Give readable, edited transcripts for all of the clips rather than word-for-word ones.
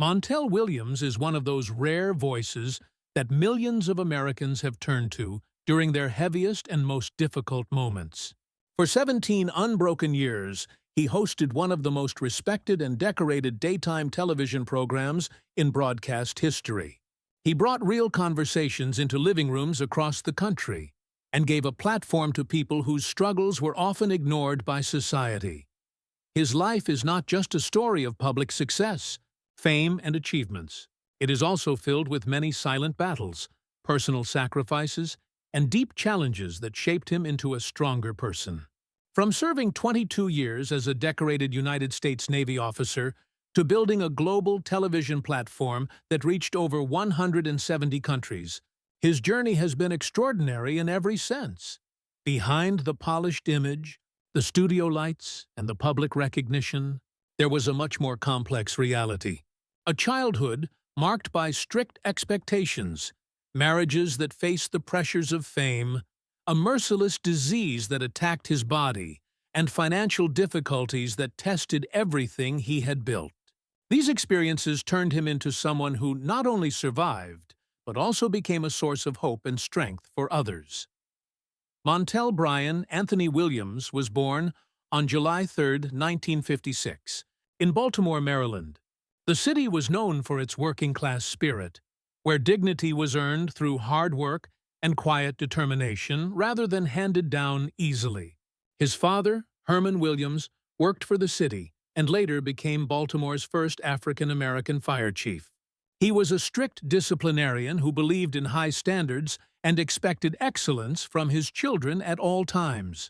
Montel Williams is one of those rare voices that millions of Americans have turned to during their heaviest and most difficult moments. For 17 unbroken years, he hosted one of the most respected and decorated daytime television programs in broadcast history. He brought real conversations into living rooms across the country and gave a platform to people whose struggles were often ignored by society. His life is not just a story of public success, fame, and achievements. It is also filled with many silent battles, personal sacrifices, and deep challenges that shaped him into a stronger person. From serving 22 years as a decorated United States Navy officer to building a global television platform that reached over 170 countries, his journey has been extraordinary in every sense. Behind the polished image, the studio lights, and the public recognition, there was a much more complex reality. A childhood marked by strict expectations, marriages that faced the pressures of fame, a merciless disease that attacked his body, and financial difficulties that tested everything he had built. These experiences turned him into someone who not only survived, but also became a source of hope and strength for others. Montel Brian Anthony Williams was born on July 3, 1956, in Baltimore, Maryland. The city was known for its working-class spirit, where dignity was earned through hard work and quiet determination rather than handed down easily. His father, Herman Williams, worked for the city and later became Baltimore's first African-American fire chief. He was a strict disciplinarian who believed in high standards and expected excellence from his children at all times.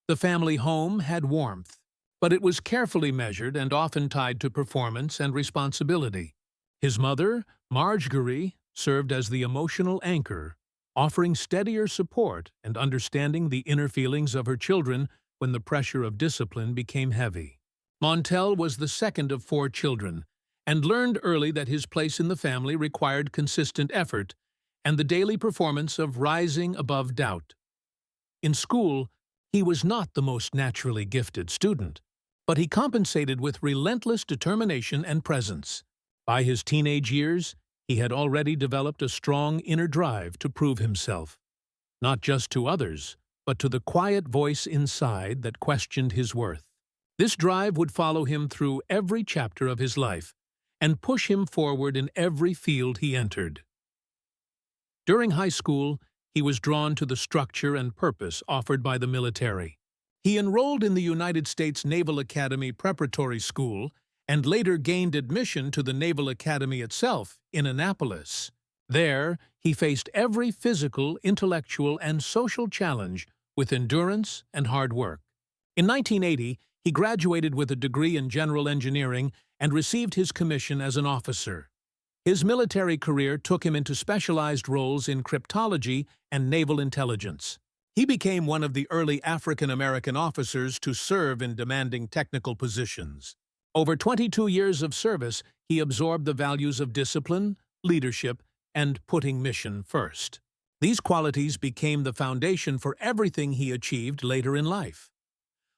The family home had warmth, but it was carefully measured and often tied to performance and responsibility. His mother, Marjorie, served as the emotional anchor, offering steadier support and understanding the inner feelings of her children when the pressure of discipline became heavy. Montel was the second of 4 children and learned early that his place in the family required consistent effort and the daily performance of rising above doubt. In school, he was not the most naturally gifted student, but he compensated with relentless determination and presence. By his teenage years, he had already developed a strong inner drive to prove himself, not just to others, but to the quiet voice inside that questioned his worth. This drive would follow him through every chapter of his life and push him forward in every field he entered. During high school, he was drawn to the structure and purpose offered by the military. He enrolled in the United States Naval Academy Preparatory School and later gained admission to the Naval Academy itself in Annapolis. There, he faced every physical, intellectual, and social challenge with endurance and hard work. In 1980, he graduated with a degree in general engineering and received his commission as an officer. His military career took him into specialized roles in cryptology and naval intelligence. He became one of the early African-American officers to serve in demanding technical positions. Over 22 years of service, he absorbed the values of discipline, leadership, and putting mission first. These qualities became the foundation for everything he achieved later in life.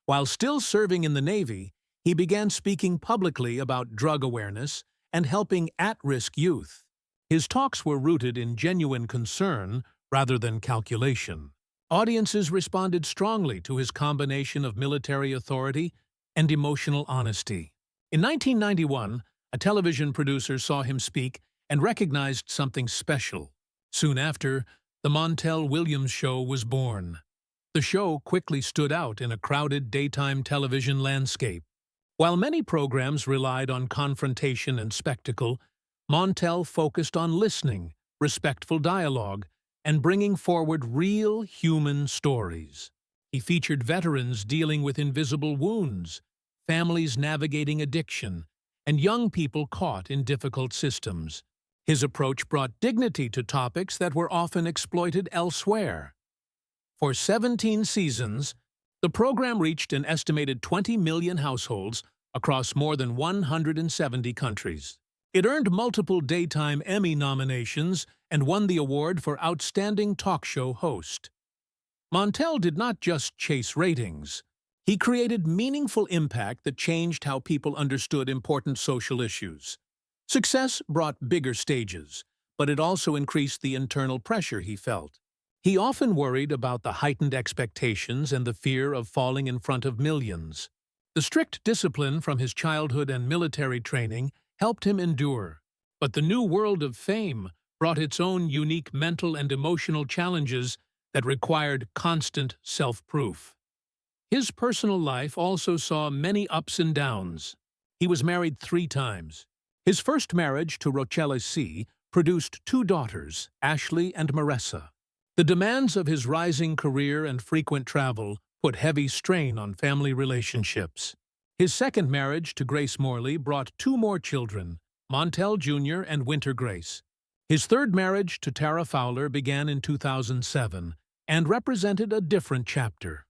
While still serving in the Navy, he began speaking publicly about drug awareness and helping at-risk youth. His talks were rooted in genuine concern rather than calculation. Audiences responded strongly to his combination of military authority and emotional honesty. In 1991, a television producer saw him speak and recognized something special. Soon after, The Montel Williams Show was born. The show quickly stood out in a crowded daytime television landscape. While many programs relied on confrontation and spectacle, Montel focused on listening, respectful dialogue, and bringing forward real human stories. He featured veterans dealing with invisible wounds, families navigating addiction, and young people caught in difficult systems. His approach brought dignity to topics that were often exploited elsewhere. For 17 seasons, the program reached an estimated 20 million households across more than 170 countries. It earned multiple daytime Emmy nominations and won the award for Outstanding Talk Show Host. Montel did not just chase ratings. He created meaningful impact that changed how people understood important social issues. Success brought bigger stages, but it also increased the internal pressure he felt. He often worried about the heightened expectations and the fear of falling in front of millions. The strict discipline from his childhood and military training helped him endure, but the new world of fame brought its own unique mental and emotional challenges that required constant self-proof. His personal life also saw many ups and downs. He was married 3 times. His first marriage to Rochelle C. produced 2 daughters, Ashley and Marissa. The demands of his rising career and frequent travel put heavy strain on family relationships. His second marriage to Grace Morley brought 2 more children, Montel Jr. and Winter Grace. His third marriage to Tara Fowler began in 2007 and represented a different chapter.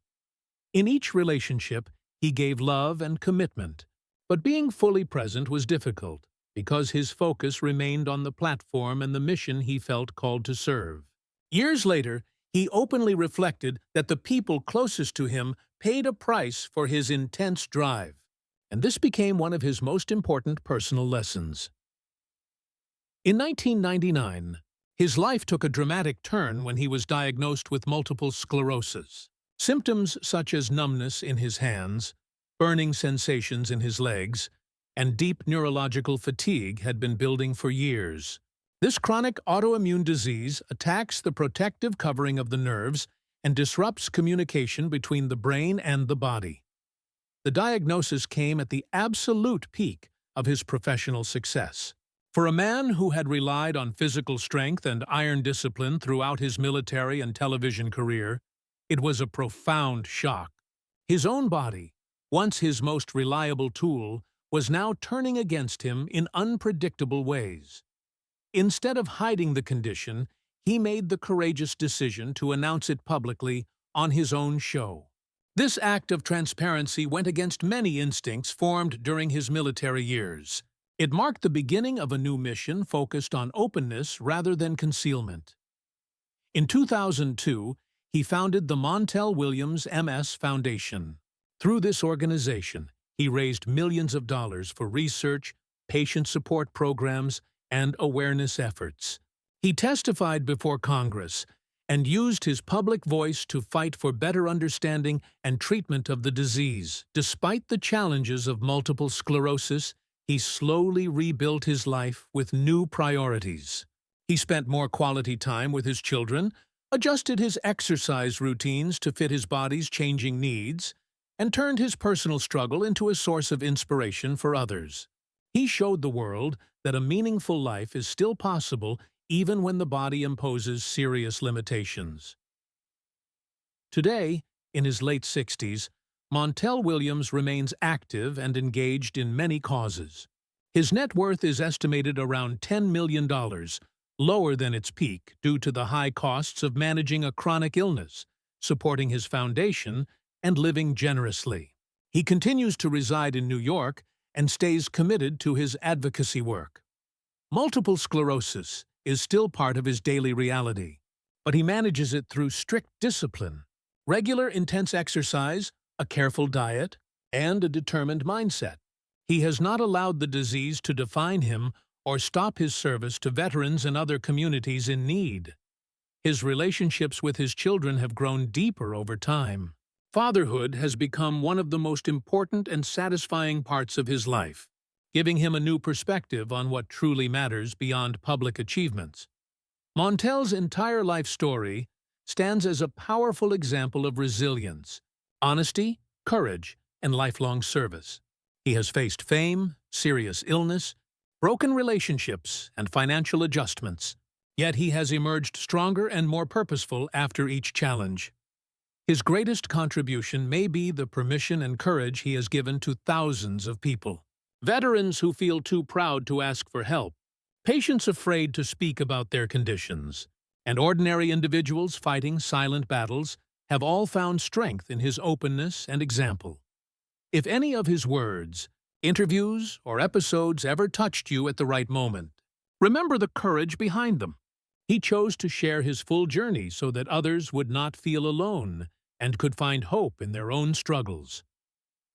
In each relationship, he gave love and commitment, but being fully present was difficult because his focus remained on the platform and the mission he felt called to serve. Years later, he openly reflected that the people closest to him paid a price for his intense drive, and this became one of his most important personal lessons. In 1999, his life took a dramatic turn when he was diagnosed with multiple sclerosis. Symptoms such as numbness in his hands, burning sensations in his legs, and deep neurological fatigue had been building for years. This chronic autoimmune disease attacks the protective covering of the nerves and disrupts communication between the brain and the body. The diagnosis came at the absolute peak of his professional success. For a man who had relied on physical strength and iron discipline throughout his military and television career, it was a profound shock. His own body, once his most reliable tool, was now turning against him in unpredictable ways. Instead of hiding the condition, he made the courageous decision to announce it publicly on his own show. This act of transparency went against many instincts formed during his military years. It marked the beginning of a new mission focused on openness rather than concealment. In 2002, he founded the Montel Williams MS Foundation. Through this organization, he raised millions of dollars for research, patient support programs, and awareness efforts. He testified before Congress and used his public voice to fight for better understanding and treatment of the disease. Despite the challenges of multiple sclerosis, he slowly rebuilt his life with new priorities. He spent more quality time with his children, adjusted his exercise routines to fit his body's changing needs, and turned his personal struggle into a source of inspiration for others. He showed the world that a meaningful life is still possible even when the body imposes serious limitations. Today, in his late 60s, Montel Williams remains active and engaged in many causes. His net worth is estimated around $10 million, lower than its peak due to the high costs of managing a chronic illness, supporting his foundation, and living generously. He continues to reside in New York and stays committed to his advocacy work. Multiple sclerosis is still part of his daily reality, but he manages it through strict discipline, regular intense exercise, a careful diet, and a determined mindset. He has not allowed the disease to define him or stop his service to veterans and other communities in need. His relationships with his children have grown deeper over time. Fatherhood has become one of the most important and satisfying parts of his life, giving him a new perspective on what truly matters beyond public achievements. Montel's entire life story stands as a powerful example of resilience, honesty, courage, and lifelong service. He has faced fame, serious illness, broken relationships, and financial adjustments, yet he has emerged stronger and more purposeful after each challenge. His greatest contribution may be the permission and courage he has given to thousands of people. Veterans who feel too proud to ask for help, patients afraid to speak about their conditions, and ordinary individuals fighting silent battles have all found strength in his openness and example. If any of his words, interviews, or episodes ever touched you at the right moment, remember the courage behind them. He chose to share his full journey so that others would not feel alone and could find hope in their own struggles.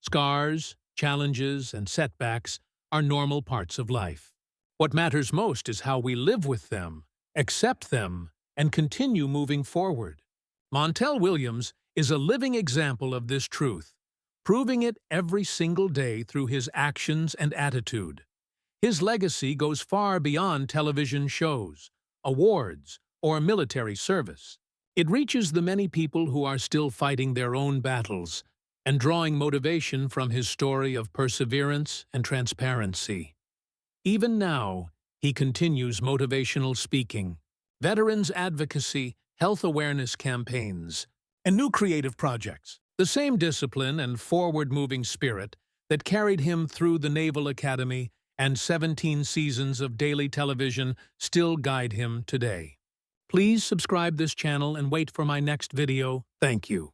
Scars, challenges, and setbacks are normal parts of life. What matters most is how we live with them, accept them, and continue moving forward. Montel Williams is a living example of this truth, proving it every single day through his actions and attitude. His legacy goes far beyond television shows, awards, or military service. It reaches the many people who are still fighting their own battles and drawing motivation from his story of perseverance and transparency. Even now, he continues motivational speaking, veterans advocacy, health awareness campaigns, and new creative projects. The same discipline and forward-moving spirit that carried him through the Naval Academy and 17 seasons of daily television still guide him today. Please subscribe this channel and wait for my next video. Thank you.